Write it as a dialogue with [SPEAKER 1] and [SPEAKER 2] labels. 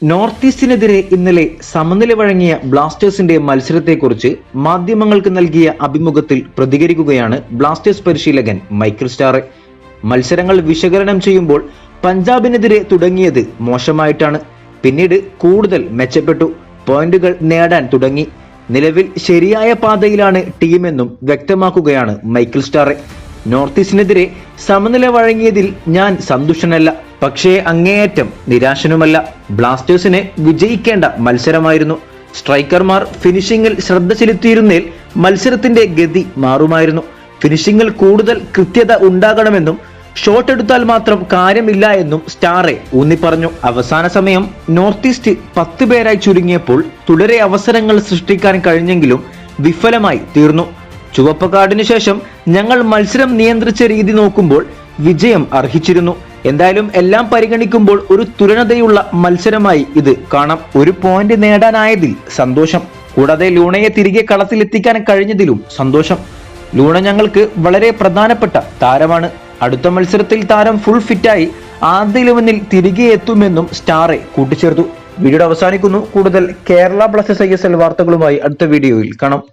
[SPEAKER 1] North ഈസ്റ്റിനെതിരെ ഇന്നലെ സമനില വഴങ്ങിയ ബ്ലാസ്റ്റേഴ്സിന്റെ മത്സരത്തെക്കുറിച്ച് മാധ്യമങ്ങൾക്ക് നൽകിയ അഭിമുഖത്തിൽ പ്രതികരിക്കുകയാണ് ബ്ലാസ്റ്റേഴ്സ് പരിശീലകൻ മൈക്കിൾ സ്റ്റാറെ. മത്സരങ്ങൾ വിശകലനം ചെയ്യുമ്പോൾ പഞ്ചാബിനെതിരെ തുടങ്ങിയത് മോശമായിട്ടാണ്, പിന്നീട് കൂടുതൽ മെച്ചപ്പെട്ടു, പോയിന്റുകൾ നേടാൻ തുടങ്ങി, നിലവിൽ ശരിയായ പാതയിലാണ് ടീമെന്നും വ്യക്തമാക്കുകയാണ് മൈക്കിൾ സ്റ്റാറെ. നോർത്ത് ഈസ്റ്റിനെതിരെ സമനില വഴങ്ങിയതിൽ ഞാൻ സന്തുഷ്ടനല്ല, പക്ഷേ അങ്ങേയറ്റം നിരാശനുമല്ല. ബ്ലാസ്റ്റേഴ്സിന് വിജയിക്കേണ്ട മത്സരമായിരുന്നു. സ്ട്രൈക്കർമാർ ഫിനിഷിംഗിൽ ശ്രദ്ധ ചെലുത്തിയിരുന്നേൽ മത്സരത്തിന്റെ ഗതി മാറുമായിരുന്നു. ഫിനിഷിംഗിൽ കൂടുതൽ കൃത്യത ഉണ്ടാകണമെന്നും ഷോട്ട് എടുത്താൽ മാത്രം കാര്യമില്ല എന്നും സ്റ്റാറെ ഊന്നിപ്പറഞ്ഞു. അവസാന സമയം നോർത്ത് ഈസ്റ്റ് 10 പേരായി ചുരുങ്ങിയപ്പോൾ തുടരെ അവസരങ്ങൾ സൃഷ്ടിക്കാൻ കഴിഞ്ഞെങ്കിലും വിഫലമായി തീർന്നു. ചുവപ്പ് കാർഡിന് ശേഷം ഞങ്ങൾ മത്സരം നിയന്ത്രിച്ച രീതി നോക്കുമ്പോൾ വിജയം അർഹിച്ചിരുന്നു. എന്തായാലും എല്ലാം പരിഗണിക്കുമ്പോൾ ഒരു തുലനതയുള്ള മത്സരമായി ഇത് കാണാം. ഒരു പോയിന്റ് നേടാനായതിൽ സന്തോഷം, കൂടാതെ ലൂണയെ തിരികെ കളത്തിലെത്തിക്കാൻ കഴിഞ്ഞതിലും സന്തോഷം. ലൂണ ഞങ്ങൾക്ക് വളരെ പ്രധാനപ്പെട്ട താരമാണ്. അടുത്ത മത്സരത്തിൽ താരം ഫുൾ ഫിറ്റായി ആദ്യ 11-ൽ തിരികെ എത്തുമെന്നും സ്റ്റാറെ കൂട്ടിച്ചേർത്തു. വീഡിയോ അവസാനിക്കുന്നു. കൂടുതൽ കേരള ബ്ലാസ്റ്റേഴ്സ് ISL വാർത്തകളുമായി അടുത്ത വീഡിയോയിൽ കാണാം.